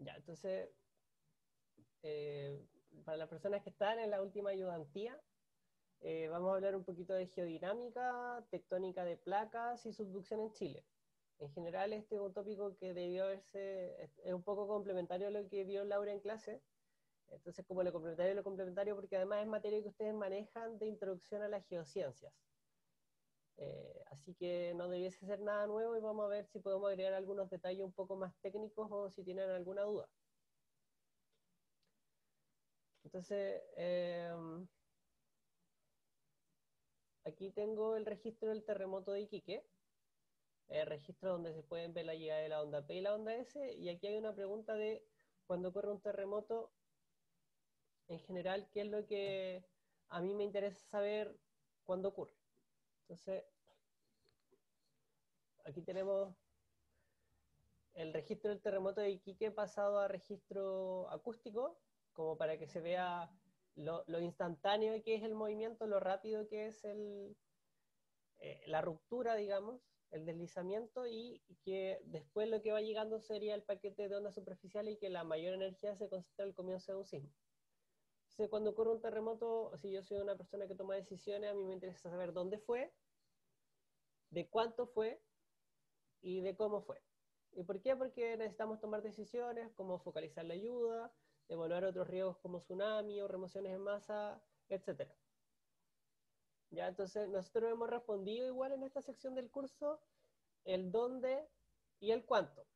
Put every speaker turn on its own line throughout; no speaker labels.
Ya, entonces, eh, para las personas que están en la última ayudantía, vamos a hablar un poquito de geodinámica, tectónica de placas y subducción en Chile. En general, este es un tópico que debió haberse, es un poco complementario a lo que vio Laura en clase. Entonces, como lo complementario, porque además es materia que ustedes manejan de introducción a las geociencias. Así que no debiese ser nada nuevo y vamos a ver si podemos agregar algunos detalles un poco más técnicos o si tienen alguna duda. Entonces, aquí tengo el registro del terremoto de Iquique, el registro donde se pueden ver la llegada de la onda P y la onda S, y aquí hay una pregunta de cuando ocurre un terremoto, en general, ¿qué es lo que a mí me interesa saber cuándo ocurre? Entonces, aquí tenemos el registro del terremoto de Iquique pasado a registro acústico, como para que se vea lo instantáneo que es el movimiento, lo rápido que es la ruptura, digamos, el deslizamiento, y que después lo que va llegando sería el paquete de ondas superficiales y que la mayor energía se concentra al comienzo de un sismo. Entonces, cuando ocurre un terremoto, si yo soy una persona que toma decisiones, a mí me interesa saber dónde fue, de cuánto fue y de cómo fue. ¿Y por qué? Porque necesitamos tomar decisiones como focalizar la ayuda, evaluar otros riesgos como tsunami o remociones en masa, etcétera. Ya, entonces nosotros hemos respondido igual en esta sección del curso el dónde y el cuánto.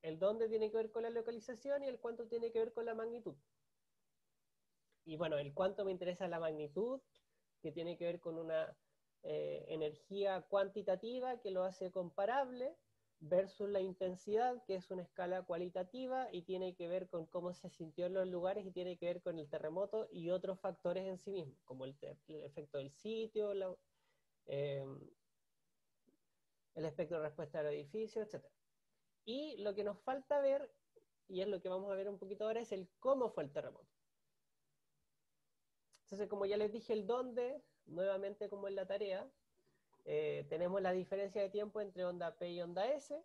El dónde tiene que ver con la localización y el cuánto tiene que ver con la magnitud. Y bueno, el cuánto me interesa la magnitud, que tiene que ver con una energía cuantitativa que lo hace comparable, versus la intensidad, que es una escala cualitativa y tiene que ver con cómo se sintió en los lugares y tiene que ver con el terremoto y otros factores en sí mismos, como el efecto del sitio, eh, el espectro de respuesta del edificio, etc. Y lo que nos falta ver, y es lo que vamos a ver un poquito ahora, es el cómo fue el terremoto. Entonces, como ya les dije, el dónde, nuevamente como en la tarea, tenemos la diferencia de tiempo entre onda P y onda S.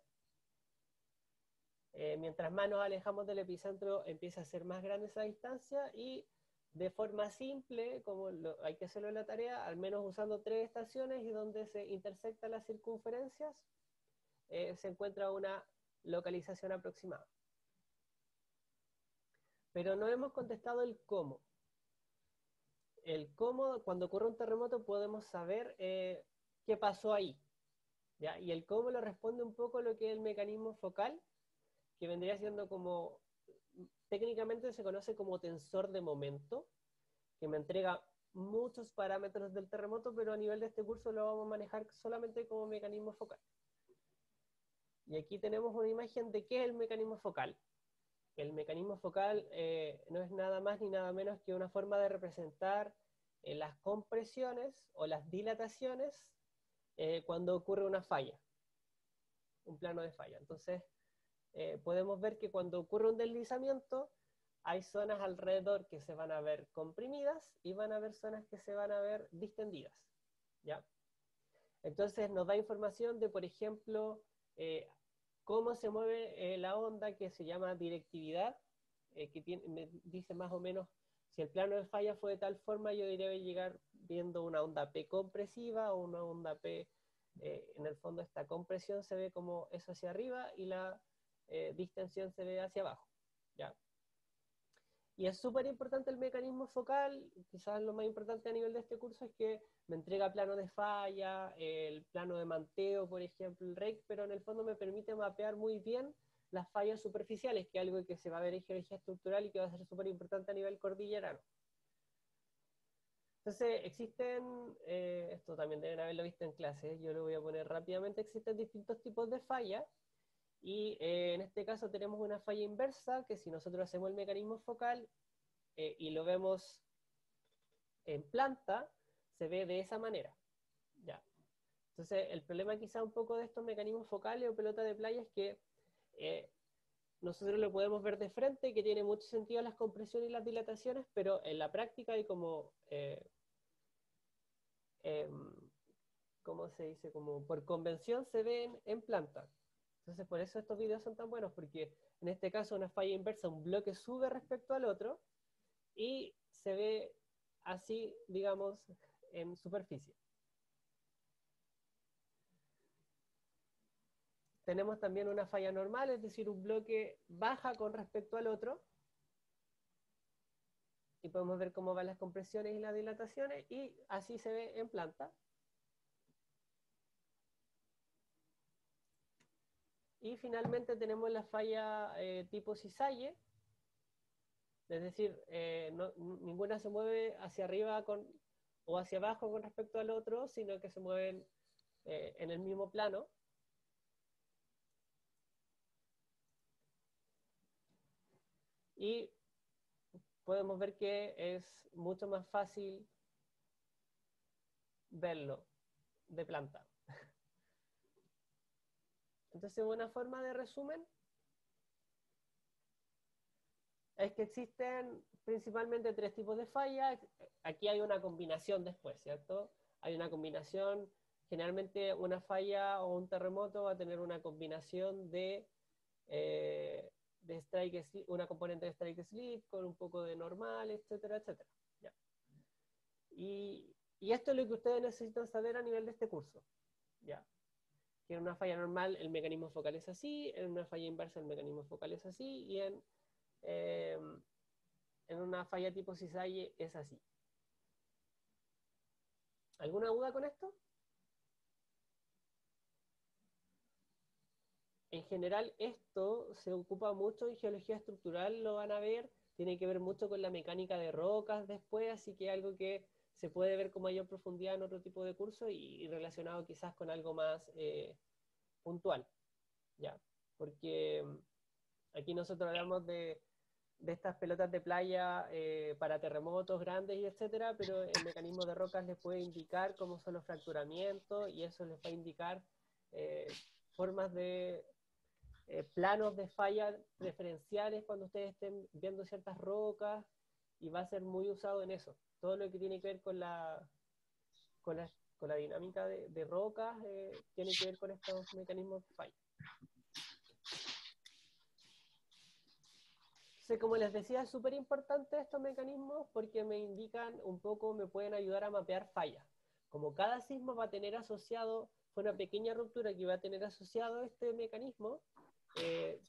Mientras más nos alejamos del epicentro, empieza a ser más grande esa distancia y de forma simple, como hay que hacerlo en la tarea, al menos usando 3 estaciones y donde se intersectan las circunferencias, se encuentra una localización aproximada. Pero no hemos contestado el cómo. El cómo, cuando ocurre un terremoto, podemos saber qué pasó ahí. ¿Ya? Y el cómo lo responde un poco lo que es el mecanismo focal, que vendría siendo como, técnicamente se conoce como tensor de momento, que me entrega muchos parámetros del terremoto, pero a nivel de este curso lo vamos a manejar solamente como mecanismo focal. Y aquí tenemos una imagen de qué es el mecanismo focal. El mecanismo focal no es nada más ni nada menos que una forma de representar las compresiones o las dilataciones cuando ocurre una falla, un plano de falla. Entonces, podemos ver que cuando ocurre un deslizamiento, hay zonas alrededor que se van a ver comprimidas y van a haber zonas que se van a ver distendidas. ¿Ya? Entonces nos da información de, por ejemplo, cómo se mueve la onda, que se llama directividad, que me dice más o menos si el plano de falla fue de tal forma, yo debería llegar viendo una onda P compresiva o una onda P, en el fondo esta compresión se ve como eso hacia arriba y la distensión se ve hacia abajo. ¿Ya? Y es súper importante el mecanismo focal, quizás lo más importante a nivel de este curso es que me entrega plano de falla, el plano de manteo, por ejemplo, el REC, pero en el fondo me permite mapear muy bien las fallas superficiales, que es algo que se va a ver en geología estructural y que va a ser súper importante a nivel cordillerano. Entonces, existen, esto también deben haberlo visto en clase, yo lo voy a poner rápidamente, existen distintos tipos de fallas, y en este caso tenemos una falla inversa, que si nosotros hacemos el mecanismo focal y lo vemos en planta, se ve de esa manera. ¿Ya? Entonces, el problema quizá un poco de estos mecanismos focales o pelota de playa es que eh, nosotros lo podemos ver de frente, que tiene mucho sentido las compresiones y las dilataciones, pero en la práctica hay como, ¿cómo se dice? Como por convención se ven en planta. Entonces, por eso estos videos son tan buenos, porque en este caso una falla inversa, un bloque sube respecto al otro y se ve así, digamos, en superficie. Tenemos también una falla normal, es decir, un bloque baja con respecto al otro, y podemos ver cómo van las compresiones y las dilataciones, y así se ve en planta. Y finalmente tenemos la falla tipo cisalle, es decir, ninguna se mueve hacia arriba o hacia abajo con respecto al otro, sino que se mueven en el mismo plano. Y podemos ver que es mucho más fácil verlo de planta. Entonces, una forma de resumen es que existen principalmente tres tipos de fallas. Aquí hay una combinación después, ¿cierto? Hay una combinación, generalmente una falla o un terremoto va a tener una combinación de strike slip, una componente de strike slip con un poco de normal, etcétera, etcétera. ¿Ya? Y esto es lo que ustedes necesitan saber a nivel de este curso. ¿Ya? Que en una falla normal el mecanismo focal es así, en una falla inversa el mecanismo focal es así, y eh, en una falla tipo cisalle es así. ¿Alguna duda con esto? En general esto se ocupa mucho en geología estructural, lo van a ver, tiene que ver mucho con la mecánica de rocas después, así que algo que se puede ver con mayor profundidad en otro tipo de curso y relacionado quizás con algo más puntual, ¿ya? Porque aquí nosotros hablamos de estas pelotas de playa para terremotos grandes y etcétera, pero el mecanismo de rocas les puede indicar cómo son los fracturamientos y eso les va a indicar formas de planos de falla preferenciales cuando ustedes estén viendo ciertas rocas y va a ser muy usado en eso. Todo lo que tiene que ver con la, con la dinámica de rocas tiene que ver con estos mecanismos de falla. Como les decía, es súper importante estos mecanismos porque me indican un poco, me pueden ayudar a mapear fallas. Como cada sismo va a tener asociado, fue una pequeña ruptura que va a tener asociado este mecanismo,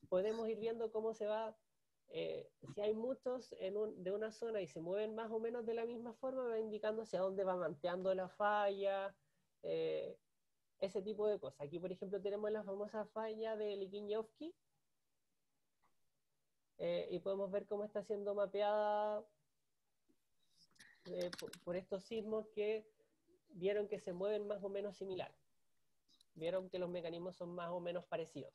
podemos ir viendo cómo se va, si hay muchos de una zona y se mueven más o menos de la misma forma, me va indicando hacia dónde va manteando la falla, ese tipo de cosas. Aquí, por ejemplo, tenemos la famosa falla de Liquiñovsky, y podemos ver cómo está siendo mapeada por estos sismos que vieron que se mueven más o menos similar. Vieron que los mecanismos son más o menos parecidos.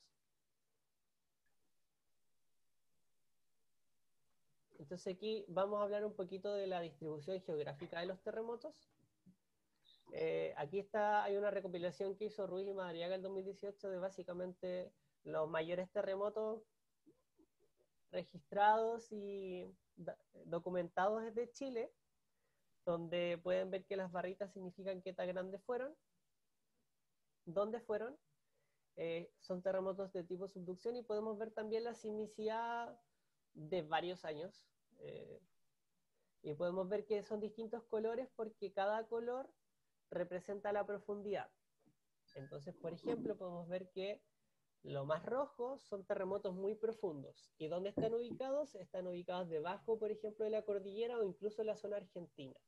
Entonces aquí vamos a hablar un poquito de la distribución geográfica de los terremotos. Aquí hay una recopilación que hizo Ruiz y Madariaga en el 2018 de básicamente los mayores terremotos registrados y documentados desde Chile, donde pueden ver que las barritas significan qué tan grandes fueron, dónde fueron, son terremotos de tipo subducción y podemos ver también la sismicidad de varios años. Y podemos ver que son distintos colores porque cada color representa la profundidad. Entonces, por ejemplo, podemos ver que lo más rojo son terremotos muy profundos. ¿Y dónde están ubicados? Están ubicados debajo, por ejemplo, de la cordillera o incluso en la zona argentina.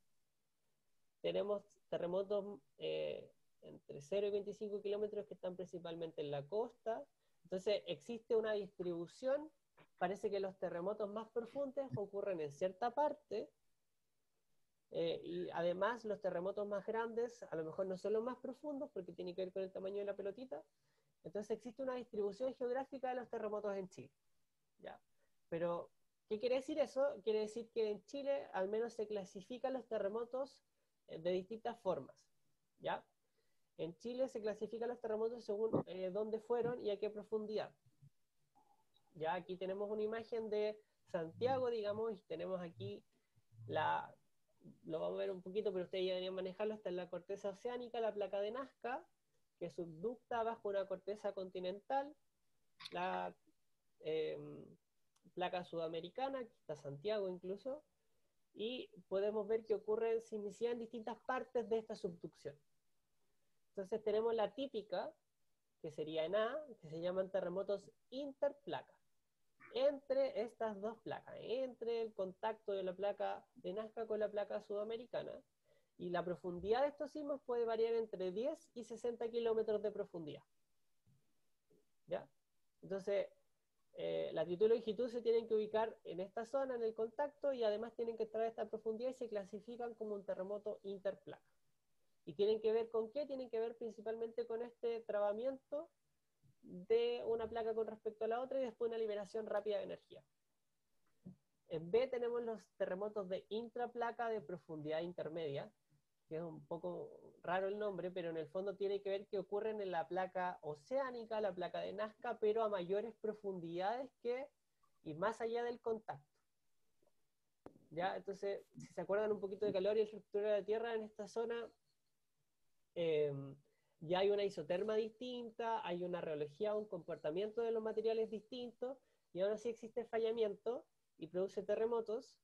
Tenemos terremotos entre 0 y 25 kilómetros que están principalmente en la costa. Entonces existe una distribución. Parece que los terremotos más profundos ocurren en cierta parte y además los terremotos más grandes a lo mejor no son los más profundos porque tiene que ver con el tamaño de la pelotita. Entonces existe una distribución geográfica de los terremotos en Chile. ¿Ya? Pero, ¿qué quiere decir eso? Quiere decir que en Chile al menos se clasifican los terremotos de distintas formas. ¿Ya? En Chile se clasifican los terremotos según dónde fueron y a qué profundidad. Ya aquí tenemos una imagen de Santiago, digamos, y tenemos aquí lo vamos a ver un poquito, pero ustedes ya deberían manejarlo, está en la corteza oceánica, la placa de Nazca, que subducta bajo una corteza continental, la placa sudamericana, aquí está Santiago incluso, y podemos ver que ocurren sismicidad en distintas partes de esta subducción. Entonces tenemos la típica, que sería en A, que se llaman terremotos interplaca. Entre estas dos placas, entre el contacto de la placa de Nazca con la placa sudamericana, y la profundidad de estos sismos puede variar entre 10 y 60 kilómetros de profundidad. ¿Ya? Entonces, latitud y longitud se tienen que ubicar en esta zona, en el contacto, y además tienen que estar a esta profundidad y se clasifican como un terremoto interplaca. ¿Y tienen que ver con qué? Tienen que ver principalmente con este trabamiento de una placa con respecto a la otra y después una liberación rápida de energía. En B tenemos los terremotos de intraplaca de profundidad intermedia, que es un poco raro el nombre, pero en el fondo tiene que ver que ocurren en la placa oceánica, la placa de Nazca, pero a mayores profundidades y más allá del contacto. ¿Ya? Entonces, si se acuerdan un poquito de calor y estructura de la Tierra en esta zona, ya hay una isoterma distinta, hay una reología, un comportamiento de los materiales distintos, y aún así existe fallamiento y produce terremotos,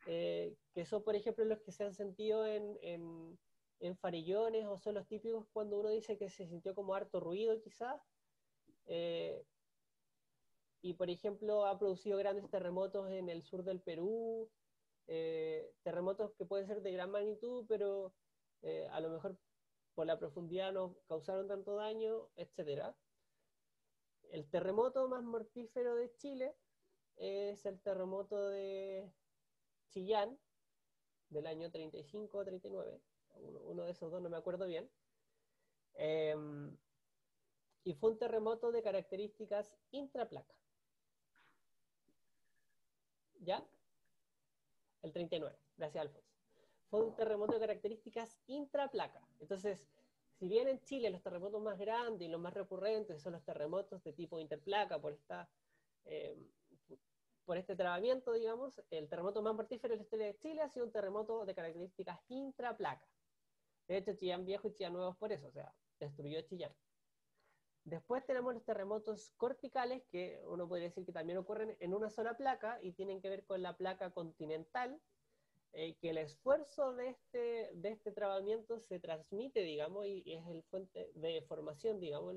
que son, por ejemplo, los que se han sentido en Farillones, o son los típicos cuando uno dice que se sintió como harto ruido quizás, y por ejemplo ha producido grandes terremotos en el sur del Perú, terremotos que pueden ser de gran magnitud, pero a lo mejor por la profundidad no causaron tanto daño, etc. El terremoto más mortífero de Chile es el terremoto de Chillán, del año 35 o 39, uno de esos dos, no me acuerdo bien, y fue un terremoto de características intraplaca. ¿Ya? El 39, gracias Alfonso. Fue un terremoto de características intraplaca. Entonces, si bien en Chile los terremotos más grandes y los más recurrentes son los terremotos de tipo interplaca por este trabamiento, digamos, el terremoto más mortífero de la historia de Chile ha sido un terremoto de características intraplaca. De hecho, Chillán Viejo y Chillán Nuevo es por eso, o sea, destruyó Chillán. Después tenemos los terremotos corticales, que uno podría decir que también ocurren en una sola placa y tienen que ver con la placa continental, que el esfuerzo de este trabamiento se transmite, digamos, y es el fuente de formación, digamos,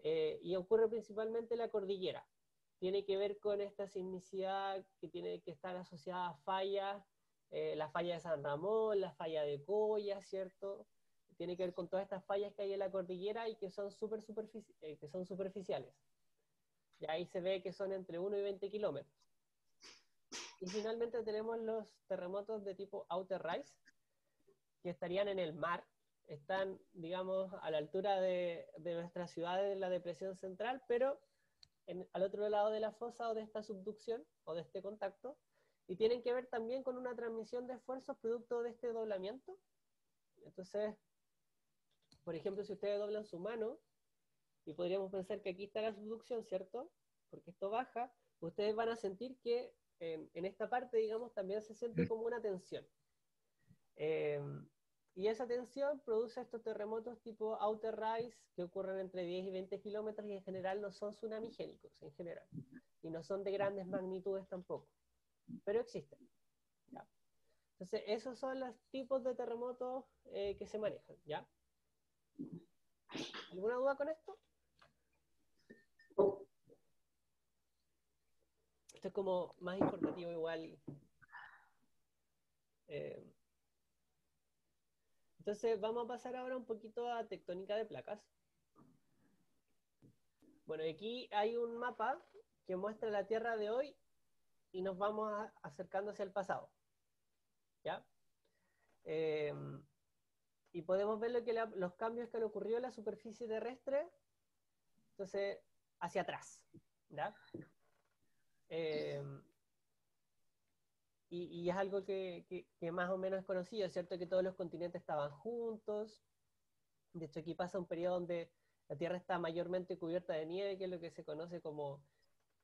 y ocurre principalmente en la cordillera. Tiene que ver con esta sismicidad que tiene que estar asociada a fallas, la falla de San Ramón, la falla de Coya, ¿cierto? Tiene que ver con todas estas fallas que hay en la cordillera y que son superficiales. Y ahí se ve que son entre 1 y 20 kilómetros. Y finalmente tenemos los terremotos de tipo outer rise, que estarían en el mar, están, digamos, a la altura de nuestra ciudad de la depresión central, pero al otro lado de la fosa o de esta subducción o de este contacto, y tienen que ver también con una transmisión de esfuerzos producto de este doblamiento. Entonces, por ejemplo, si ustedes doblan su mano, y podríamos pensar que aquí está la subducción, ¿cierto? Porque esto baja, ustedes van a sentir que en esta parte, digamos, también se siente como una tensión. Y esa tensión produce estos terremotos tipo outer rise que ocurren entre 10 y 20 kilómetros y en general no son tsunamigénicos, en general. Y no son de grandes magnitudes tampoco. Pero existen. ¿Ya? Entonces, esos son los tipos de terremotos que se manejan. ¿Ya? ¿Alguna duda con esto? Esto es como más informativo igual. Entonces vamos a pasar ahora un poquito a tectónica de placas. Bueno, aquí hay un mapa que muestra la Tierra de hoy y nos vamos acercando hacia el pasado. ¿Ya? Y podemos ver los cambios que han ocurrido en la superficie terrestre, entonces, hacia atrás. ¿Ya? Y es algo que más o menos es conocido, es cierto que todos los continentes estaban juntos. De hecho, aquí pasa un periodo donde la Tierra está mayormente cubierta de nieve, que es lo que se conoce como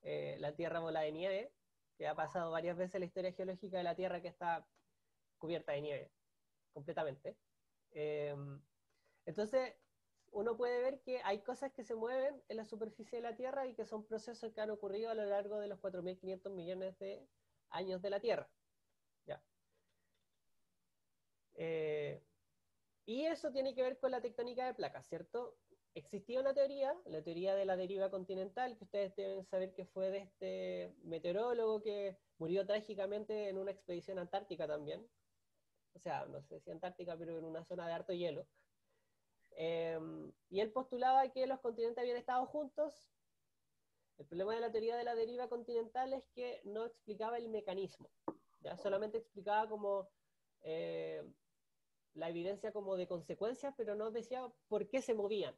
la Tierra bola de nieve, que ha pasado varias veces en la historia geológica de la Tierra que está cubierta de nieve completamente. Entonces, uno puede ver que hay cosas que se mueven en la superficie de la Tierra y que son procesos que han ocurrido a lo largo de los 4.500 millones de años de la Tierra. ¿Ya? Y eso tiene que ver con la tectónica de placas, ¿cierto? Existía una teoría, la teoría de la deriva continental, que ustedes deben saber que fue de este meteorólogo que murió trágicamente en una expedición antártica también. O sea, no sé si Antártica, pero en una zona de harto hielo. Y él postulaba que los continentes habían estado juntos. El problema de la teoría de la deriva continental es que no explicaba el mecanismo, ¿ya? Solamente explicaba como la evidencia como de consecuencias, pero no decía por qué se movían.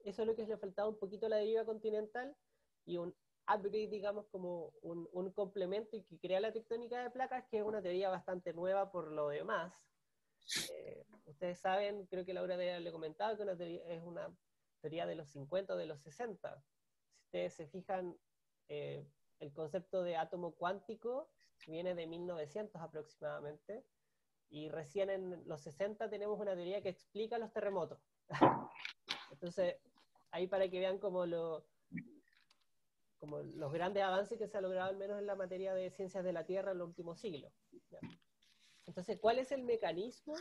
Eso es lo que le faltaba un poquito a la deriva continental y un upgrade, digamos, como un complemento y que crea la tectónica de placas, que es una teoría bastante nueva por lo demás. Ustedes saben, creo que Laura le comentaba que una teoría, es una teoría de los 50 o de los 60. Si ustedes se fijan, el concepto de átomo cuántico viene de 1900 aproximadamente, y recién en los 60 tenemos una teoría que explica los terremotos. Entonces, ahí para que vean como los grandes avances que se ha logrado al menos en la materia de ciencias de la Tierra en los últimos siglos. ¿Ya? Entonces, ¿cuál es el mecanismo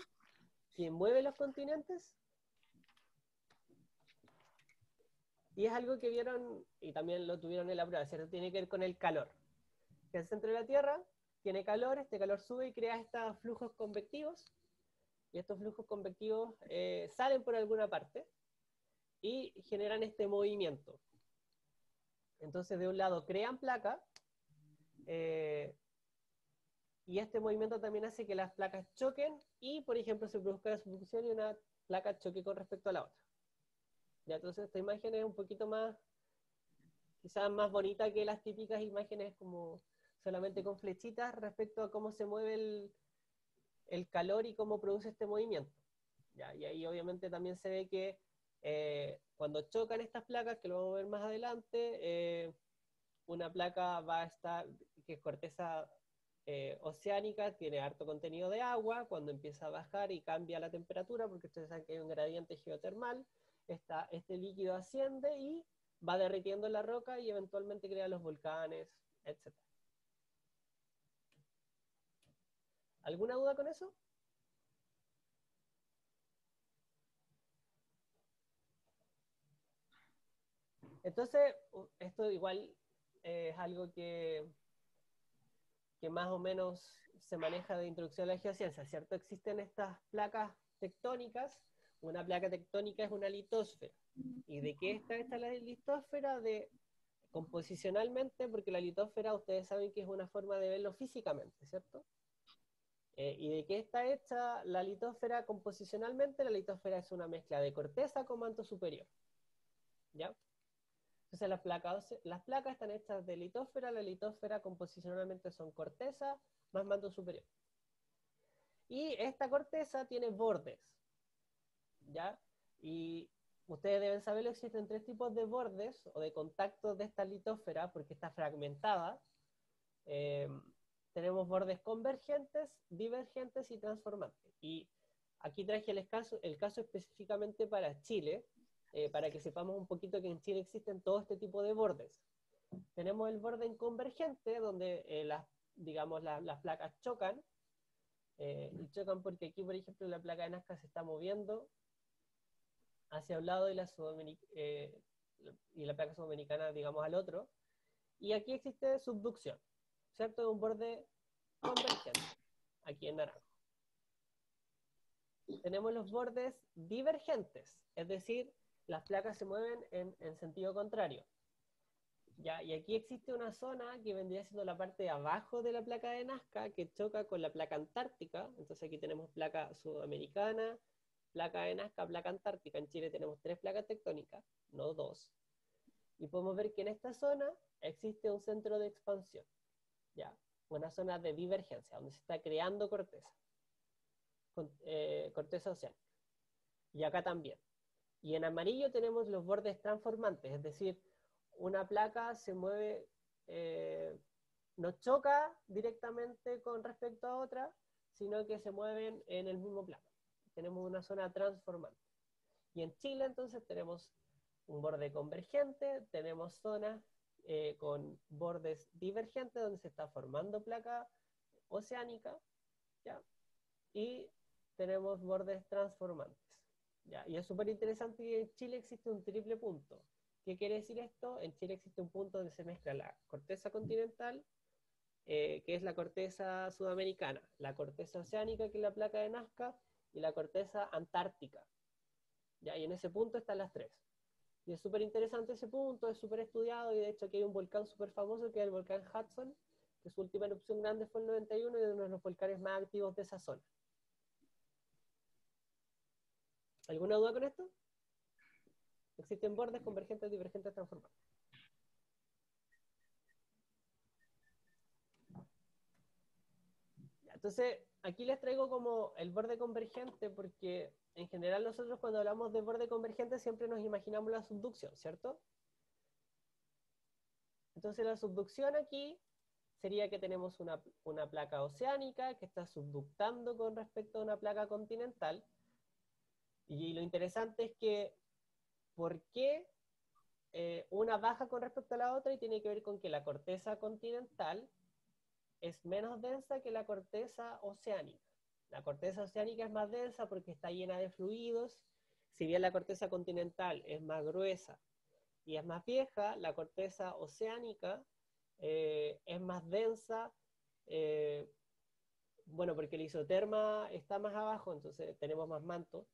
que mueve los continentes? Y es algo que vieron, y también lo tuvieron en la prueba, ¿cierto? Tiene que ver con el calor. Que el centro de la Tierra tiene calor, este calor sube y crea estos flujos convectivos, y estos flujos convectivos salen por alguna parte y generan este movimiento. Entonces, de un lado crean placa, y este movimiento también hace que las placas choquen y, por ejemplo, se produzca la subducción y una placa choque con respecto a la otra. Ya, entonces esta imagen es un poquito más, quizás más bonita que las típicas imágenes como solamente con flechitas respecto a cómo se mueve el calor y cómo produce este movimiento. Ya, y ahí obviamente también se ve que cuando chocan estas placas, que lo vamos a ver más adelante, una placa va a estar, que es corteza oceánica, tiene harto contenido de agua, cuando empieza a bajar y cambia la temperatura, porque ustedes saben que hay un gradiente geotermal, este líquido asciende y va derritiendo la roca y eventualmente crea los volcanes, etc. ¿Alguna duda con eso? Entonces, esto igual es algo que más o menos se maneja de introducción a la geociencia, ¿cierto? Existen estas placas tectónicas. Una placa tectónica es una litósfera. ¿Y de qué está hecha la litósfera? Composicionalmente, porque la litósfera ustedes saben que es una forma de verlo físicamente, ¿cierto? ¿Y de qué está hecha la litósfera composicionalmente? La litósfera es una mezcla de corteza con manto superior, ¿ya? Entonces las placas están hechas de litósfera, la litósfera composicionalmente son corteza más manto superior. Y esta corteza tiene bordes, ¿ya? Y ustedes deben saberlo, existen tres tipos de bordes o de contactos de esta litósfera porque está fragmentada. Tenemos bordes convergentes, divergentes y transformantes. Y aquí traje el caso específicamente para Chile, para que sepamos un poquito que en Chile existen todo este tipo de bordes. Tenemos el borde convergente, donde digamos, las placas chocan, y chocan porque aquí, por ejemplo, la placa de Nazca se está moviendo hacia un lado y la placa sudamericana, digamos, al otro. Y aquí existe subducción, ¿cierto? Un borde convergente, aquí en naranjo. Tenemos los bordes divergentes, es decir, las placas se mueven en sentido contrario. ¿Ya? Y aquí existe una zona que vendría siendo la parte de abajo de la placa de Nazca, que choca con la placa antártica. Entonces aquí tenemos placa sudamericana, placa de Nazca, placa antártica. En Chile tenemos 3 placas tectónicas, no 2. Y podemos ver que en esta zona existe un centro de expansión, ¿ya? Una zona de divergencia, donde se está creando corteza, corteza oceánica. Y acá también. Y en amarillo tenemos los bordes transformantes, es decir, una placa se mueve, no choca directamente con respecto a otra, sino que se mueven en el mismo plano. Tenemos una zona transformante. Y en Chile entonces tenemos un borde convergente, tenemos zonas con bordes divergentes donde se está formando placa oceánica, ¿ya? Y tenemos bordes transformantes, ¿ya? Y es súper interesante que en Chile existe un triple punto. ¿Qué quiere decir esto? En Chile existe un punto donde se mezcla la corteza continental, que es la corteza sudamericana, la corteza oceánica, que es la placa de Nazca, y la corteza antártica, ¿ya? Y en ese punto están las tres. Y es súper interesante ese punto, es súper estudiado, y de hecho aquí hay un volcán súper famoso que es el volcán Hudson, que su última erupción grande fue en el 91 y es uno de los volcanes más activos de esa zona. ¿Alguna duda con esto? Existen bordes convergentes, divergentes, transformantes. Entonces, aquí les traigo como el borde convergente porque en general nosotros cuando hablamos de borde convergente siempre nos imaginamos la subducción, ¿cierto? Entonces la subducción aquí sería que tenemos una placa oceánica que está subductando con respecto a una placa continental. Y lo interesante es que, ¿por qué una baja con respecto a la otra? Y tiene que ver con que la corteza continental es menos densa que la corteza oceánica. La corteza oceánica es más densa porque está llena de fluidos. Si bien la corteza continental es más gruesa y es más vieja, la corteza oceánica es más densa, eh, bueno, porque el isoterma está más abajo, entonces tenemos más manto,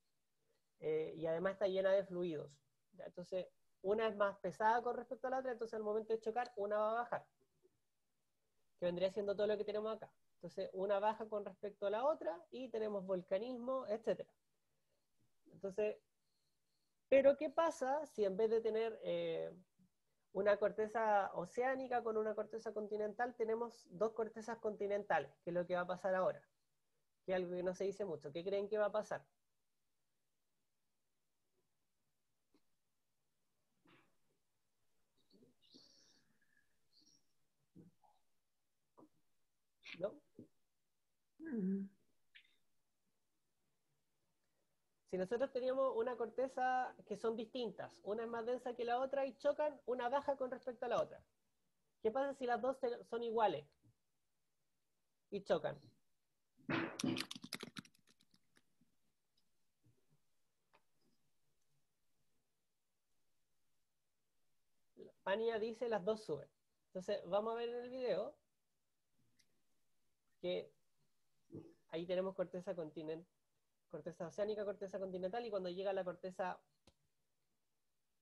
y además está llena de fluidos. ¿Ya? Entonces, una es más pesada con respecto a la otra, entonces al momento de chocar, una va a bajar, que vendría siendo todo lo que tenemos acá. Entonces, una baja con respecto a la otra y tenemos volcanismo, etcétera. Entonces, pero ¿qué pasa si en vez de tener una corteza oceánica con una corteza continental, tenemos dos cortezas continentales? ¿Qué es lo que va a pasar ahora? Que es algo que no se dice mucho. ¿Qué creen que va a pasar? ¿No? Si nosotros teníamos una corteza que son distintas, una es más densa que la otra y chocan, una baja con respecto a la otra. ¿Qué pasa si las dos son iguales y chocan? Pania dice las dos suben. Entonces vamos a ver en el video que ahí tenemos corteza oceánica, corteza continental, y cuando llega la corteza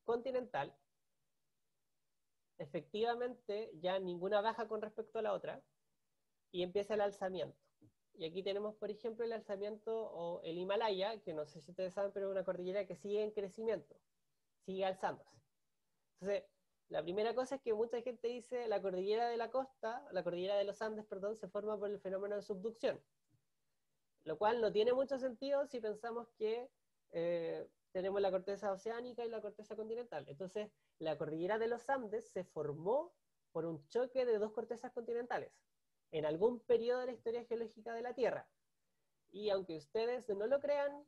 continental, efectivamente ya ninguna baja con respecto a la otra y empieza el alzamiento. Y aquí tenemos, por ejemplo, el alzamiento o el Himalaya, que no sé si ustedes saben, pero es una cordillera que sigue en crecimiento, sigue alzándose. Entonces, la primera cosa es que mucha gente dice la cordillera de la costa, la cordillera de los Andes, perdón, se forma por el fenómeno de subducción, lo cual no tiene mucho sentido si pensamos que tenemos la corteza oceánica y la corteza continental. Entonces, la cordillera de los Andes se formó por un choque de dos cortezas continentales en algún periodo de la historia geológica de la Tierra. Y aunque ustedes no lo crean,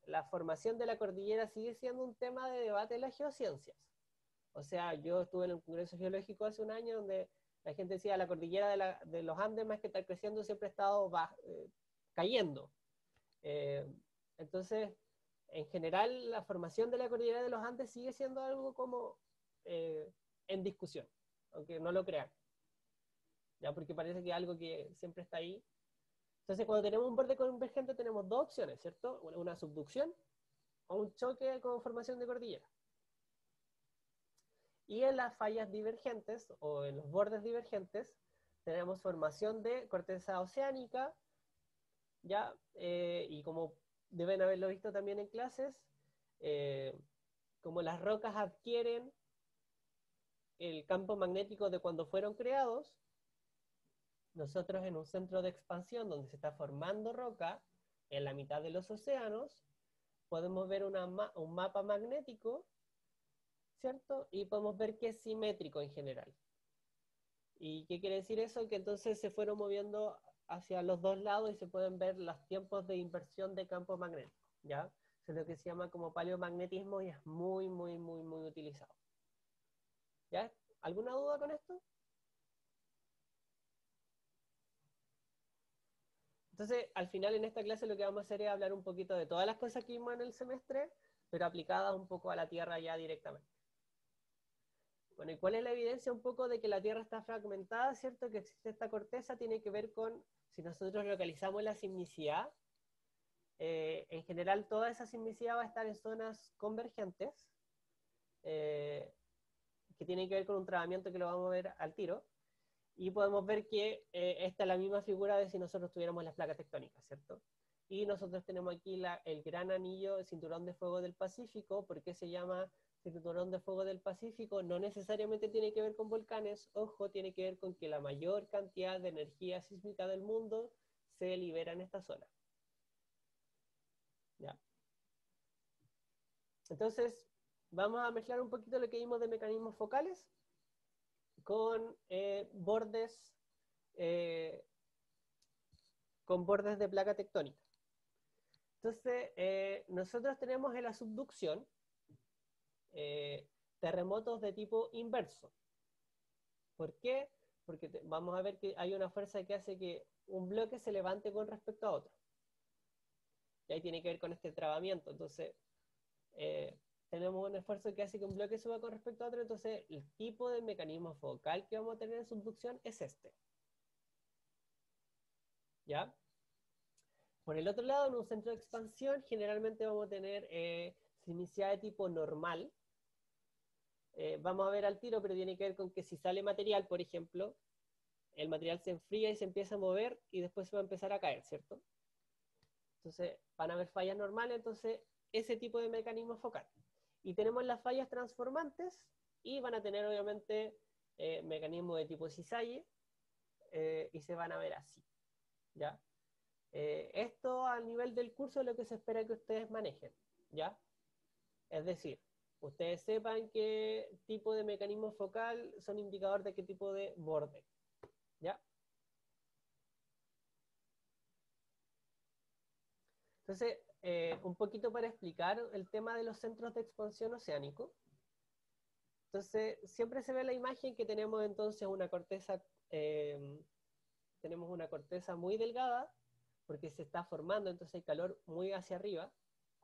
la formación de la cordillera sigue siendo un tema de debate en las geociencias. O sea, yo estuve en un congreso geológico hace un año donde la gente decía la cordillera de los Andes, más que estar creciendo, siempre ha estado cayendo. Eh, entonces, en general, la formación de la cordillera de los Andes sigue siendo algo como en discusión, aunque no lo crean, ya porque parece que es algo que siempre está ahí. Entonces, cuando tenemos un borde convergente, tenemos dos opciones, ¿cierto? Una subducción o un choque con formación de cordillera. Y en las fallas divergentes o en los bordes divergentes, tenemos formación de corteza oceánica, ¿ya? Y como deben haberlo visto también en clases, eh, como las rocas adquieren el campo magnético de cuando fueron creados, nosotros en un centro de expansión donde se está formando roca, en la mitad de los océanos, podemos ver un mapa magnético, ¿cierto? Y podemos ver que es simétrico en general. ¿Y qué quiere decir eso? Que entonces se fueron moviendo hacia los dos lados y se pueden ver los tiempos de inversión de campo magnético, ¿ya? es lo que se llama como paleomagnetismo y es muy, muy, muy, muy utilizado. ¿Ya? ¿Alguna duda con esto? Entonces, al final en esta clase lo que vamos a hacer es hablar un poquito de todas las cosas que vimos en el semestre, pero aplicadas un poco a la Tierra ya directamente. Bueno, ¿y cuál es la evidencia un poco de que la Tierra está fragmentada, cierto? Que existe esta corteza, tiene que ver con, si nosotros localizamos la sismicidad, en general toda esa sismicidad va a estar en zonas convergentes, eh, que tienen que ver con un trabajamiento que lo vamos a ver al tiro, y podemos ver que esta es la misma figura de si nosotros tuviéramos las placas tectónicas, ¿cierto? Y nosotros tenemos aquí el gran anillo, el cinturón de fuego del Pacífico. ¿Por qué se llama cinturón de fuego del Pacífico? No necesariamente tiene que ver con volcanes, ojo, tiene que ver con que la mayor cantidad de energía sísmica del mundo se libera en esta zona. ¿Ya? Entonces, vamos a mezclar un poquito lo que vimos de mecanismos focales bordes eh, con bordes de placa tectónica. Entonces, nosotros tenemos en la subducción terremotos de tipo inverso. ¿Por qué? Porque vamos a ver que hay una fuerza que hace que un bloque se levante con respecto a otro. Y ahí tiene que ver con este trabamiento. Entonces, tenemos un esfuerzo que hace que un bloque suba con respecto a otro. Entonces, el tipo de mecanismo focal que vamos a tener en subducción es este. ¿Ya? Por el otro lado, en un centro de expansión, generalmente vamos a tener sismicidad de tipo normal. Vamos a ver al tiro, pero tiene que ver con que si sale material, por ejemplo, el material se enfría y se empieza a mover y después se va a empezar a caer, ¿cierto? Entonces, van a haber fallas normales, entonces, ese tipo de mecanismo focal. Y tenemos las fallas transformantes y van a tener, obviamente, mecanismos de tipo cisalle y se van a ver así, ¿ya? Esto al nivel del curso es lo que se espera que ustedes manejen, ¿ya? Es decir, ustedes sepan qué tipo de mecanismo focal son indicador de qué tipo de borde, ¿ya? Entonces, un poquito para explicar el tema de los centros de expansión oceánico. Entonces, siempre se ve la imagen que tenemos entonces tenemos una corteza muy delgada, porque se está formando, entonces hay calor muy hacia arriba,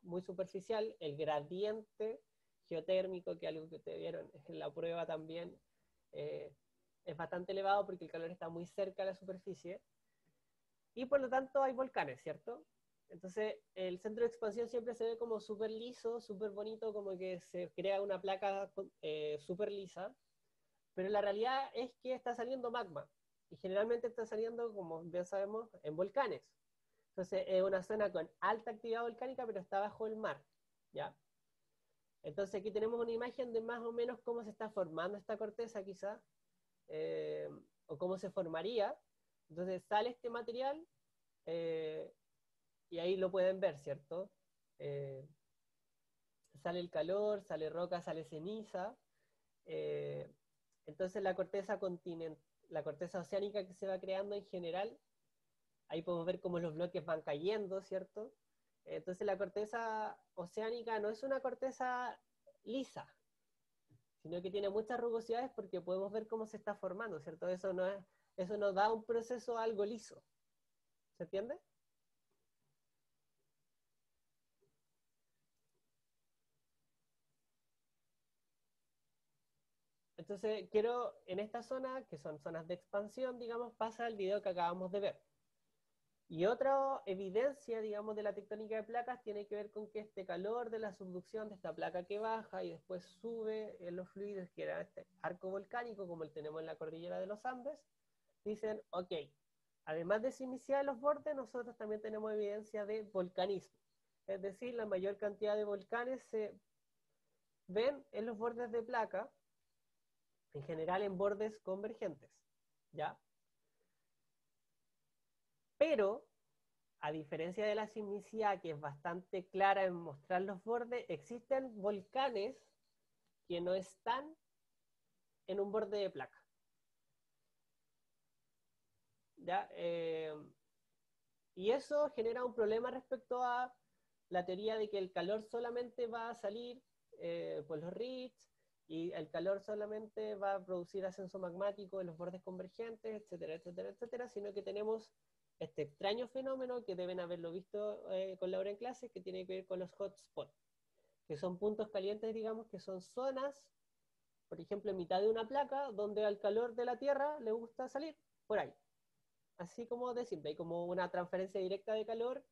muy superficial, el gradiente geotérmico, que es algo que ustedes vieron en la prueba también, eh, es bastante elevado porque el calor está muy cerca de la superficie, y por lo tanto hay volcanes, ¿cierto? Entonces el centro de expansión siempre se ve como súper liso, súper bonito, como que se crea una placa súper lisa, pero la realidad es que está saliendo magma, y generalmente está saliendo, como bien sabemos, en volcanes. Entonces es una zona con alta actividad volcánica, pero está bajo el mar, ¿ya? Entonces aquí tenemos una imagen de más o menos cómo se está formando esta corteza quizá, eh, o cómo se formaría. Entonces sale este material eh, y ahí lo pueden ver, ¿cierto? Eh, Sale el calor, sale roca, sale ceniza. eh, entonces la corteza oceánica que se va creando en general, ahí podemos ver cómo los bloques van cayendo, ¿cierto? Entonces la corteza oceánica no es una corteza lisa, sino que tiene muchas rugosidades porque podemos ver cómo se está formando, ¿cierto? Eso nos da un proceso algo liso. ¿Se entiende? Entonces quiero, en esta zona, que son zonas de expansión, digamos, pasa el video que acabamos de ver. Y otra evidencia, digamos, de la tectónica de placas tiene que ver con que este calor de la subducción de esta placa que baja y después sube en los fluidos, que era este arco volcánico, como el tenemos en la cordillera de los Andes, dicen, ok, además de sismicidad de los bordes, nosotros también tenemos evidencia de volcanismo. Es decir, la mayor cantidad de volcanes se ven en los bordes de placa, en general en bordes convergentes, ¿ya? Pero a diferencia de la sismicidad, que es bastante clara en mostrar los bordes, existen volcanes que no están en un borde de placa. ¿Ya? Y eso genera un problema respecto a la teoría de que el calor solamente va a salir por los RITs, y el calor solamente va a producir ascenso magmático en los bordes convergentes, etcétera, etcétera, etcétera, sino que tenemos este extraño fenómeno que deben haberlo visto con Laura en clase, que tiene que ver con los hotspots, que son puntos calientes, digamos, que son zonas, por ejemplo, en mitad de una placa, donde al calor de la Tierra le gusta salir por ahí. Así como de simple, hay como una transferencia directa de calor,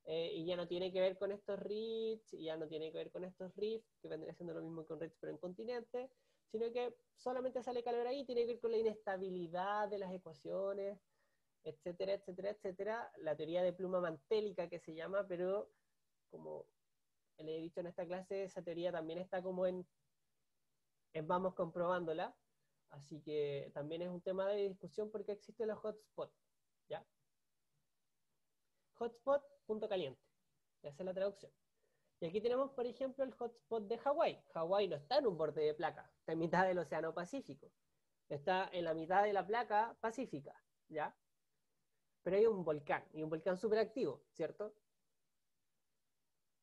y ya no tiene que ver con estos RITs, y ya no tiene que ver con estos rifts, que vendría siendo lo mismo con RITs pero en continente, sino que solamente sale calor ahí, tiene que ver con la inestabilidad de las ecuaciones, etcétera, etcétera, etcétera. La teoría de pluma mantélica que se llama, pero como le he dicho en esta clase, esa teoría también está como en vamos comprobándola, así que también es un tema de discusión porque existen los hotspots, ¿ya? Hotspot, punto caliente, esa es la traducción. Y aquí tenemos, por ejemplo, el hotspot de Hawái. Hawái no está en un borde de placa, está en mitad del Océano Pacífico. Está en la mitad de la placa pacífica, ¿ya? Pero hay un volcán, y un volcán súper activo, ¿cierto?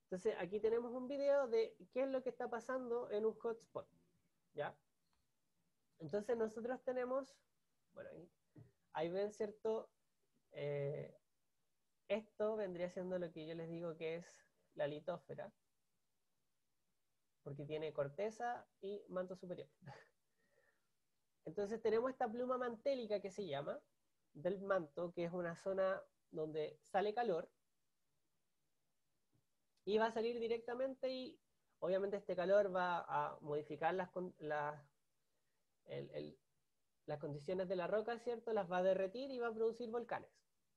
Entonces, aquí tenemos un video de qué es lo que está pasando en un hotspot, ¿ya? Entonces, nosotros tenemos, bueno, ahí ven, ¿cierto? Esto vendría siendo lo que yo les digo que es la litósfera, porque tiene corteza y manto superior. Entonces tenemos esta pluma mantélica que se llama, del manto, que es una zona donde sale calor, y va a salir directamente, y obviamente este calor va a modificar las condiciones de la roca, ¿cierto? Las va a derretir y va a producir volcanes.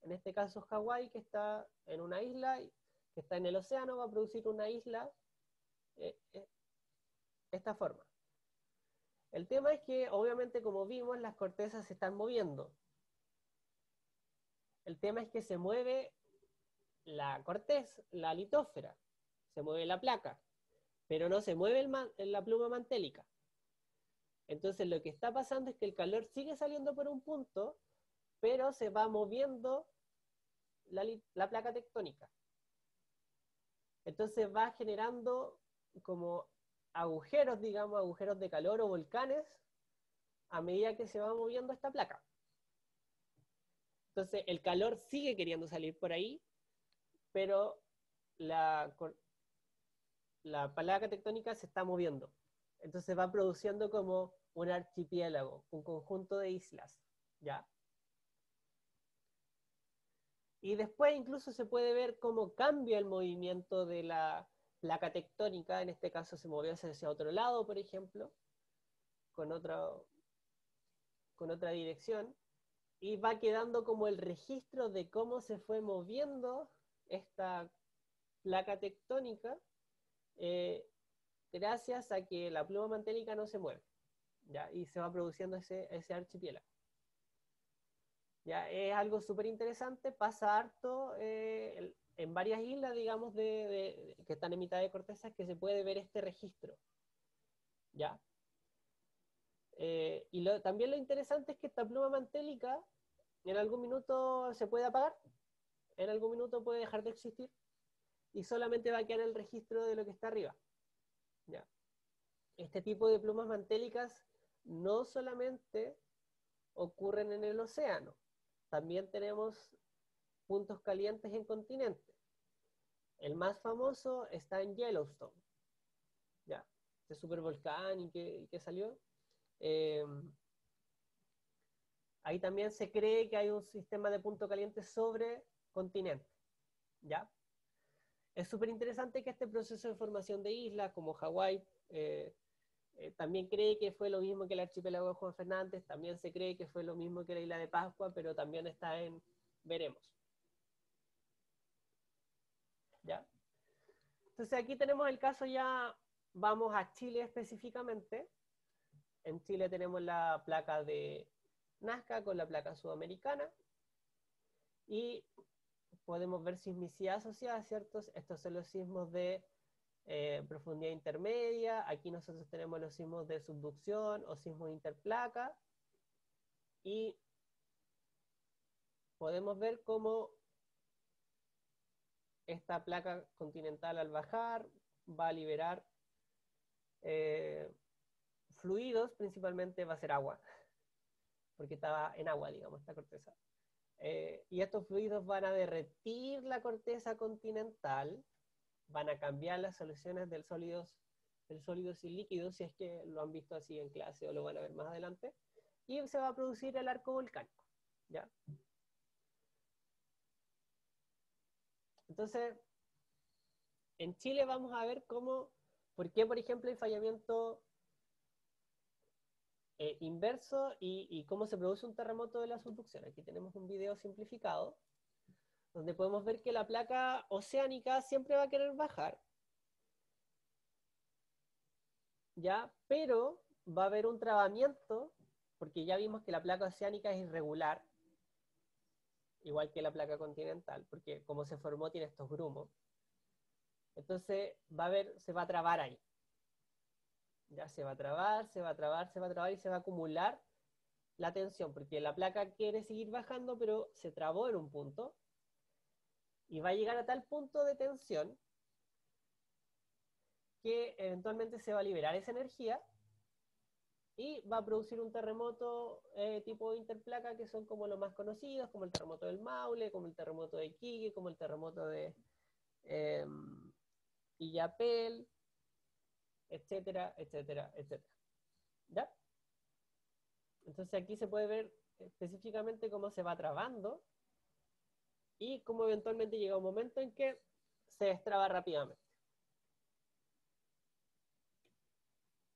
En este caso Hawái, que está en una isla, que está en el océano, va a producir una isla esta forma. El tema es que, obviamente, como vimos, las cortezas se están moviendo. El tema es que se mueve la corteza, la litósfera, se mueve la placa, pero no se mueve la pluma mantélica. Entonces lo que está pasando es que el calor sigue saliendo por un punto, pero se va moviendo la placa tectónica. Entonces va generando como agujeros, digamos, agujeros de calor o volcanes a medida que se va moviendo esta placa. Entonces el calor sigue queriendo salir por ahí, pero la placa tectónica se está moviendo. Entonces va produciendo como un archipiélago, un conjunto de islas, ¿ya? Y después incluso se puede ver cómo cambia el movimiento de la placa tectónica, en este caso se movió hacia otro lado, por ejemplo, con otra dirección, y va quedando como el registro de cómo se fue moviendo esta placa tectónica, eh, gracias a que la pluma mantélica no se mueve, ¿ya? Y se va produciendo ese archipiélago. ¿Ya? Es algo súper interesante, pasa harto en varias islas, digamos, que están en mitad de cortezas, que se puede ver este registro, ¿ya? También lo interesante es que esta pluma mantélica en algún minuto se puede apagar, en algún minuto puede dejar de existir, y solamente va a quedar el registro de lo que está arriba, ¿ya? Este tipo de plumas mantélicas no solamente ocurren en el océano, también tenemos puntos calientes en continentes. El más famoso está en Yellowstone, ya, este supervolcán y que salió. Eh, Ahí también se cree que hay un sistema de punto caliente sobre continente, ¿ya? Es súper interesante que este proceso de formación de islas, como Hawái, también cree que fue lo mismo que el archipiélago de Juan Fernández, también se cree que fue lo mismo que la isla de Pascua, pero también está en veremos, ¿ya? Entonces aquí tenemos el caso ya, vamos a Chile específicamente. En Chile tenemos la placa de Nazca con la placa sudamericana, y podemos ver sismicidad asociada, ¿cierto? Estos son los sismos de profundidad intermedia. Aquí nosotros tenemos los sismos de subducción o sismos interplaca, y podemos ver cómo esta placa continental al bajar va a liberar fluidos, principalmente va a ser agua, porque estaba en agua, digamos, esta corteza. Y estos fluidos van a derretir la corteza continental, van a cambiar las soluciones del sólidos y líquidos, si es que lo han visto así en clase o lo van a ver más adelante, y se va a producir el arco volcánico, ¿ya? Entonces, en Chile vamos a ver por qué, por ejemplo, hay fallamiento inverso y cómo se produce un terremoto de la subducción. Aquí tenemos un video simplificado, donde podemos ver que la placa oceánica siempre va a querer bajar, ¿ya? Pero va a haber un trabamiento, porque ya vimos que la placa oceánica es irregular, igual que la placa continental, porque como se formó tiene estos grumos. Entonces se va a trabar ahí. Ya se va a trabar, se va a trabar, se va a trabar y se va a acumular la tensión, porque la placa quiere seguir bajando, pero se trabó en un punto y va a llegar a tal punto de tensión que eventualmente se va a liberar esa energía y va a producir un terremoto tipo interplaca, que son como los más conocidos, como el terremoto del Maule, como el terremoto de Iquique, como el terremoto de Illapel, etcétera, etcétera, etcétera. ¿Ya? Entonces aquí se puede ver específicamente cómo se va trabando y cómo eventualmente llega un momento en que se destraba rápidamente.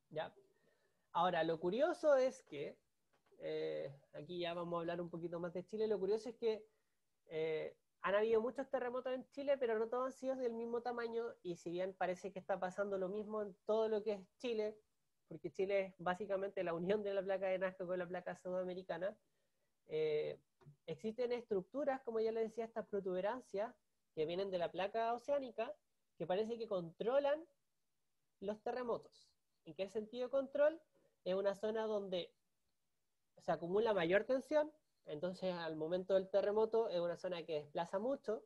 ¿Ya? Ahora, lo curioso es que, aquí ya vamos a hablar un poquito más de Chile, lo curioso es que han habido muchos terremotos en Chile, pero no todos han sido del mismo tamaño, y si bien parece que está pasando lo mismo en todo lo que es Chile, porque Chile es básicamente la unión de la placa de Nazca con la placa sudamericana, existen estructuras, como ya les decía, estas protuberancias que vienen de la placa oceánica, que parece que controlan los terremotos. ¿En qué sentido control? Es una zona donde se acumula mayor tensión, entonces al momento del terremoto es una zona que desplaza mucho,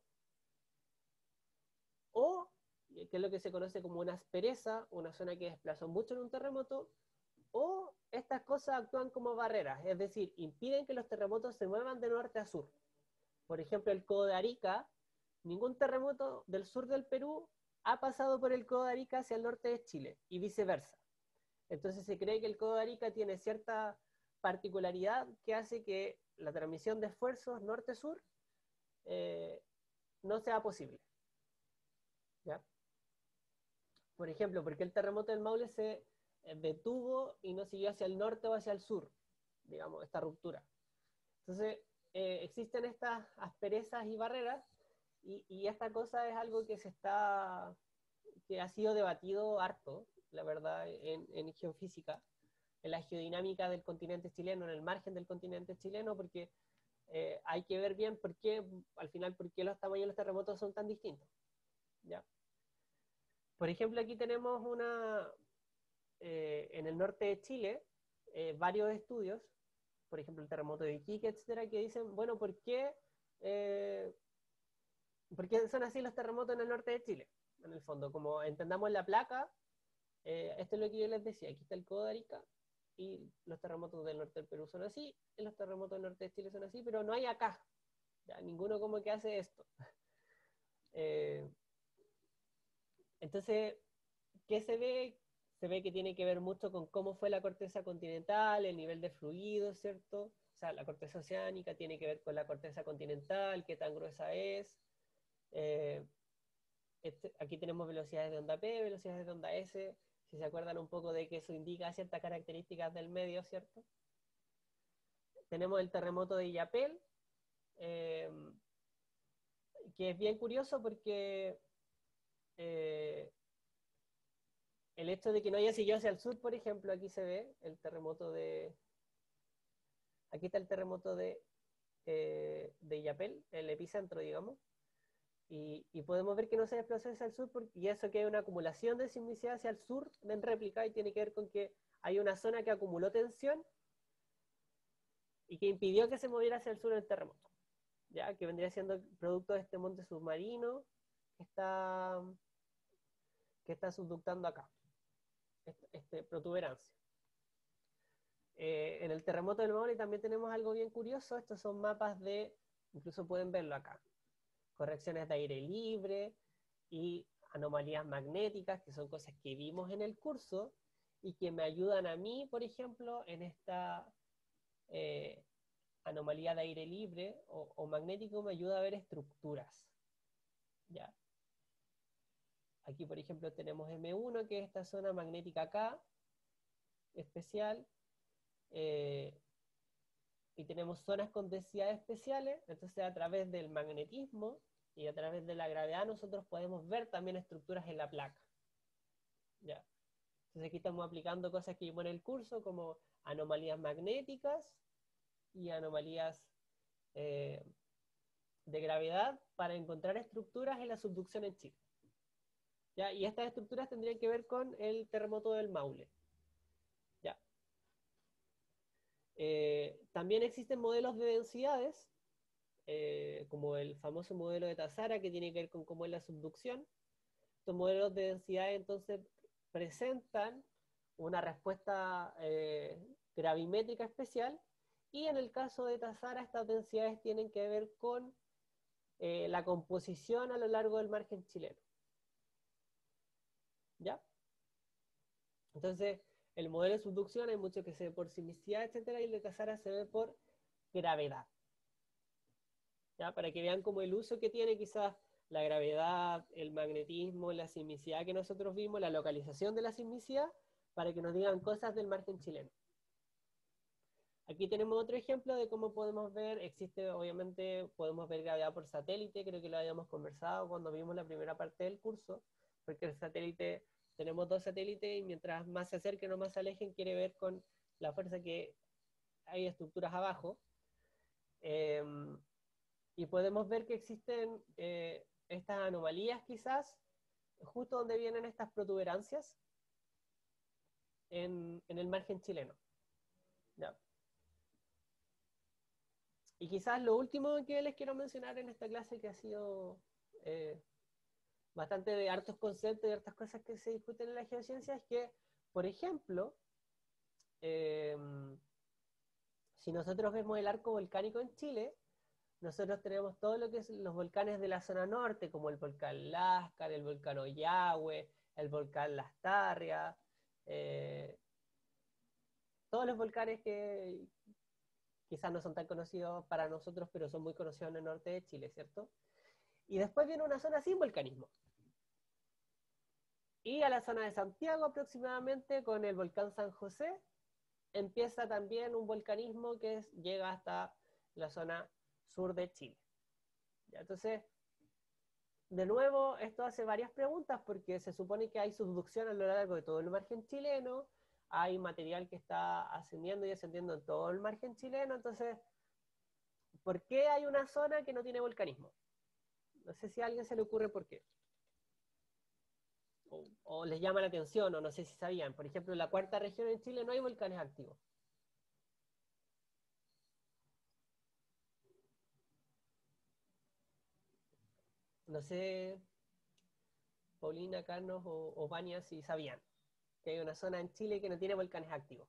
o, que es lo que se conoce como una aspereza, una zona que desplazó mucho en un terremoto, o estas cosas actúan como barreras, es decir, impiden que los terremotos se muevan de norte a sur. Por ejemplo, el Codo de Arica, ningún terremoto del sur del Perú ha pasado por el Codo de Arica hacia el norte de Chile, y viceversa. Entonces se cree que el Codo de Arica tiene cierta particularidad que hace que la transmisión de esfuerzos norte-sur no sea posible. ¿Ya? Por ejemplo, ¿por qué el terremoto del Maule se detuvo y no siguió hacia el norte o hacia el sur? Digamos, esta ruptura. Entonces, existen estas asperezas y barreras, y esta cosa es algo que ha sido debatido harto, la verdad, en geofísica, en la geodinámica del continente chileno, en el margen del continente chileno, porque hay que ver bien por qué, al final, por qué los tamaños de los terremotos son tan distintos. ¿Ya? Por ejemplo, aquí tenemos en el norte de Chile, varios estudios, por ejemplo, el terremoto de Iquique, etcétera, que dicen, bueno, eh, ¿por qué son así los terremotos en el norte de Chile? En el fondo, como entendamos la placa, esto es lo que yo les decía, aquí está el Codo de Arica, y los terremotos del norte del Perú son así, y los terremotos del norte de Chile son así, pero no hay acá, ¿ya? Ninguno como que hace esto. Eh, entonces, ¿qué se ve? Se ve que tiene que ver mucho con cómo fue la corteza continental, el nivel de fluidos, ¿cierto? O sea, la corteza oceánica tiene que ver con la corteza continental, qué tan gruesa es. Eh, aquí tenemos velocidades de onda P, velocidades de onda S, si se acuerdan un poco de que eso indica ciertas características del medio, ¿cierto? Tenemos el terremoto de Illapel, eh, que es bien curioso porque el hecho de que no haya seguido hacia el sur, por ejemplo, aquí se ve el terremoto aquí está el terremoto de Illapel, el epicentro, digamos, y podemos ver que no se desplazó hacia el sur, y eso que hay una acumulación de sismicidad hacia el sur en réplica, y tiene que ver con que hay una zona que acumuló tensión y que impidió que se moviera hacia el sur el terremoto, ¿ya? Que vendría siendo producto de este monte submarino que está subductando acá, protuberancia. En el terremoto del Maule también tenemos algo bien curioso. Estos son mapas incluso pueden verlo acá, correcciones de aire libre y anomalías magnéticas, que son cosas que vimos en el curso y que me ayudan a mí, por ejemplo, en esta anomalía de aire libre o magnético, me ayuda a ver estructuras. ¿Ya? Aquí, por ejemplo, tenemos M1, que es esta zona magnética acá, especial, y tenemos zonas con densidades especiales. Entonces, a través del magnetismo y a través de la gravedad, nosotros podemos ver también estructuras en la placa. ¿Ya? Entonces, aquí estamos aplicando cosas que vimos en el curso, como anomalías magnéticas y anomalías de gravedad para encontrar estructuras en la subducción en Chile. ¿Ya? Y estas estructuras tendrían que ver con el terremoto del Maule. ¿Ya? También existen modelos de densidades, como el famoso modelo de Tazara, que tiene que ver con cómo es la subducción. Estos modelos de densidad entonces presentan una respuesta gravimétrica especial, y en el caso de Tazara estas densidades tienen que ver con la composición a lo largo del margen chileno. ¿Ya? Entonces, el modelo de subducción hay mucho que se ve por sismicidad, etcétera, y el de Tazara se ve por gravedad. ¿Ya? Para que vean como el uso que tiene quizás la gravedad, el magnetismo, la sismicidad que nosotros vimos, la localización de la sismicidad, para que nos digan cosas del margen chileno. Aquí tenemos otro ejemplo de cómo podemos ver, existe obviamente, podemos ver gravedad por satélite, creo que lo habíamos conversado cuando vimos la primera parte del curso, porque el satélite, tenemos dos satélites y mientras más se acerquen o más se alejen, quiere ver con la fuerza que hay estructuras abajo. Y podemos ver que existen estas anomalías quizás, justo donde vienen estas protuberancias, en el margen chileno. ¿Ya? Y quizás lo último que les quiero mencionar en esta clase, que ha sido bastante de hartos conceptos y hartas cosas que se discuten en la geociencia, es que, por ejemplo, si nosotros vemos el arco volcánico en Chile, nosotros tenemos todo lo que es los volcanes de la zona norte, como el volcán Lascar, el volcán Ollagüe, el volcán Las Tarrias, todos los volcanes que quizás no son tan conocidos para nosotros, pero son muy conocidos en el norte de Chile, ¿cierto? Y después viene una zona sin volcanismo. Y a la zona de Santiago aproximadamente, con el volcán San José, empieza también un volcanismo que llega hasta la zona sur de Chile. ¿Ya? Entonces, de nuevo, esto hace varias preguntas, porque se supone que hay subducción a lo largo de todo el margen chileno, hay material que está ascendiendo y descendiendo en todo el margen chileno. Entonces, ¿por qué hay una zona que no tiene volcanismo? No sé si a alguien se le ocurre por qué. O les llama la atención, o no sé si sabían. Por ejemplo, en la cuarta región en Chile no hay volcanes activos. No sé, Paulina, Carlos o Vania, si sabían que hay una zona en Chile que no tiene volcanes activos,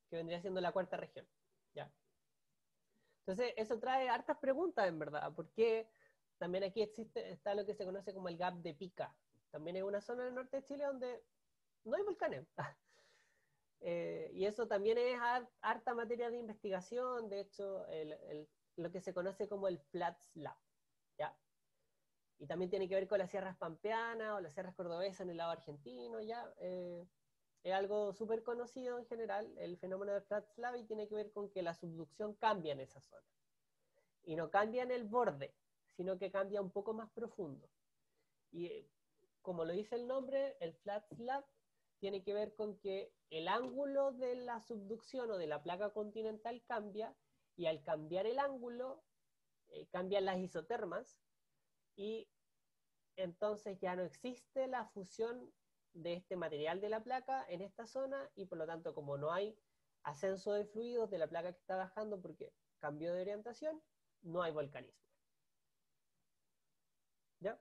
que vendría siendo la cuarta región. ¿Ya? Entonces, eso trae hartas preguntas, en verdad, porque también aquí está lo que se conoce como el gap de Pica. También hay una zona en el norte de Chile donde no hay volcanes. Y eso también es harta materia de investigación. De hecho, lo que se conoce como el flat slab. ¿Ya? Y también tiene que ver con las sierras pampeanas o las sierras cordobesas en el lado argentino. ¿Ya? Es algo súper conocido en general, el fenómeno de flat slab, y tiene que ver con que la subducción cambia en esa zona. Y no cambia en el borde, sino que cambia un poco más profundo. Y como lo dice el nombre, el flat slab tiene que ver con que el ángulo de la subducción o de la placa continental cambia, y al cambiar el ángulo, cambian las isotermas, y entonces ya no existe la fusión de este material de la placa en esta zona, y por lo tanto, como no hay ascenso de fluidos de la placa que está bajando porque cambió de orientación, no hay volcanismo. ¿Ya?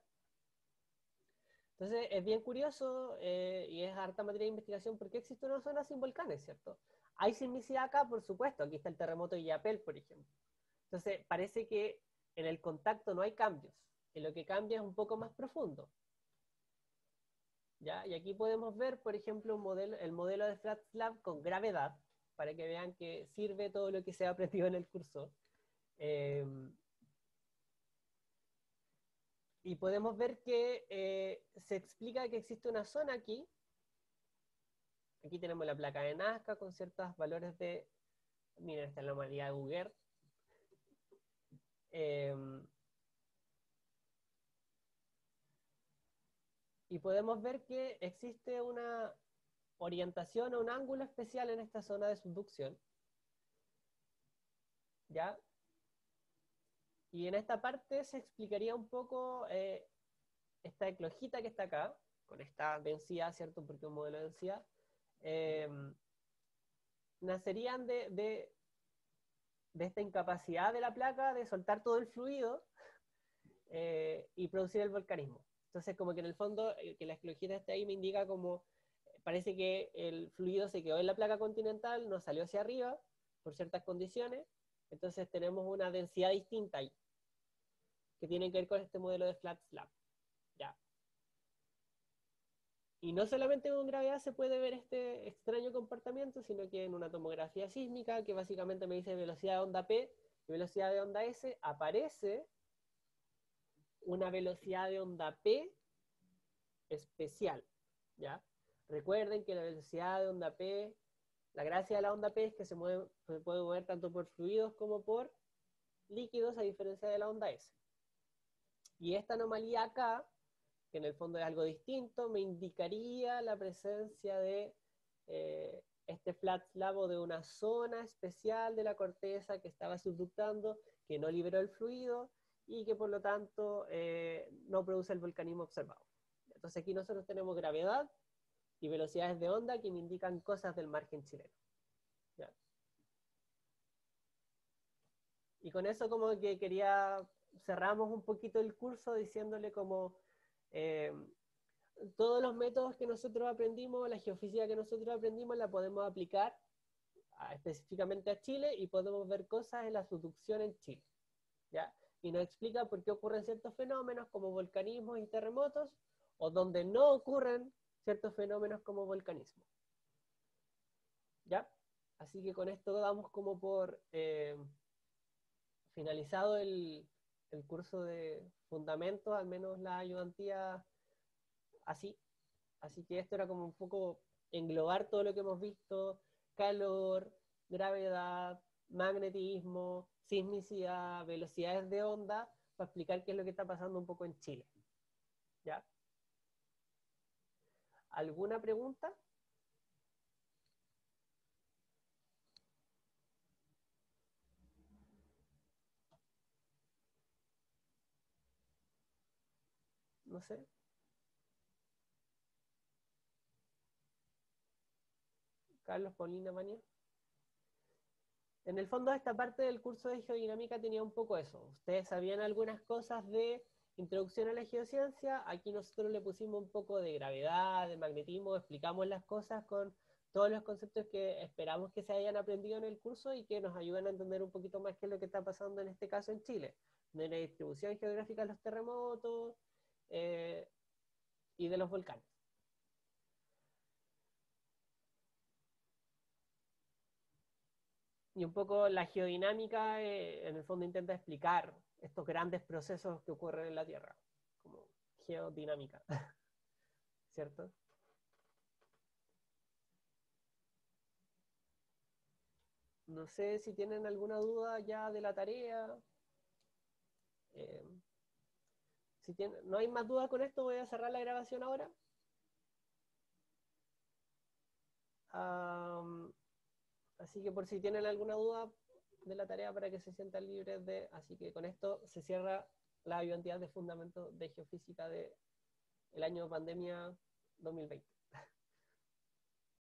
Entonces es bien curioso y es harta materia de investigación porque existe una zona sin volcanes, ¿cierto? Hay sismicidad acá, por supuesto, aquí está el terremoto de Illapel, por ejemplo. Entonces parece que en el contacto no hay cambios, y lo que cambia es un poco más profundo. ¿Ya? Y aquí podemos ver, por ejemplo, el modelo de flat slab con gravedad, para que vean que sirve todo lo que se ha aprendido en el curso. Eh, y podemos ver que se explica que existe una zona aquí. Aquí tenemos la placa de Nazca con ciertos valores de, miren, esta es la anomalía de Auger. Eh, y podemos ver que existe una orientación o un ángulo especial en esta zona de subducción. ¿Ya? Y en esta parte se explicaría un poco esta eclogita que está acá, con esta densidad, ¿cierto? Porque un modelo de densidad, eh, nacerían de esta incapacidad de la placa de soltar todo el fluido y producir el volcanismo. Entonces, como que en el fondo, que la eclogita esté ahí me indica como, parece que el fluido se quedó en la placa continental, no salió hacia arriba por ciertas condiciones, entonces tenemos una densidad distinta ahí, que tiene que ver con este modelo de flat slab. ¿Ya? Y no solamente con gravedad se puede ver este extraño comportamiento, sino que en una tomografía sísmica, que básicamente me dice velocidad de onda P y velocidad de onda S, aparece una velocidad de onda P especial, ¿ya? Recuerden que la velocidad de onda P, la gracia de la onda P es que se puede mover tanto por fluidos como por líquidos, a diferencia de la onda S. Y esta anomalía acá, que en el fondo es algo distinto, me indicaría la presencia de este flat slab o de una zona especial de la corteza que estaba subductando, que no liberó el fluido y que por lo tanto no produce el volcanismo observado. Entonces aquí nosotros tenemos gravedad y velocidades de onda que me indican cosas del margen chileno. ¿Ya? Y con eso como que cerramos un poquito el curso diciéndole como eh, todos los métodos que nosotros aprendimos, la geofísica que nosotros aprendimos la podemos aplicar específicamente a Chile y podemos ver cosas en la subducción en Chile. ¿Ya? Y nos explica por qué ocurren ciertos fenómenos como volcanismos y terremotos o donde no ocurren ciertos fenómenos como volcanismo. ¿Ya? Así que con esto damos como por finalizado el curso de fundamentos, al menos la ayudantía así. Así que esto era como un poco englobar todo lo que hemos visto, calor, gravedad, magnetismo, sismicidad, velocidades de onda, para explicar qué es lo que está pasando un poco en Chile. ¿Ya? ¿Alguna pregunta? No sé. Carlos, Paulina, Mania. En el fondo, esta parte del curso de geodinámica tenía un poco eso. Ustedes sabían algunas cosas de introducción a la geociencia. Aquí nosotros le pusimos un poco de gravedad, de magnetismo, explicamos las cosas con todos los conceptos que esperamos que se hayan aprendido en el curso y que nos ayuden a entender un poquito más qué es lo que está pasando en este caso en Chile, de la distribución geográfica de los terremotos eh, y de los volcanes. Y un poco la geodinámica, en el fondo, intenta explicar estos grandes procesos que ocurren en la Tierra, como geodinámica, ¿cierto? No sé si tienen alguna duda ya de la tarea. Eh, si no hay más dudas con esto, voy a cerrar la grabación ahora. Um, así que por si tienen alguna duda de la tarea para que se sientan libres de... Así que con esto se cierra la ayudantía de fundamentos de geofísica del año pandemia 2020.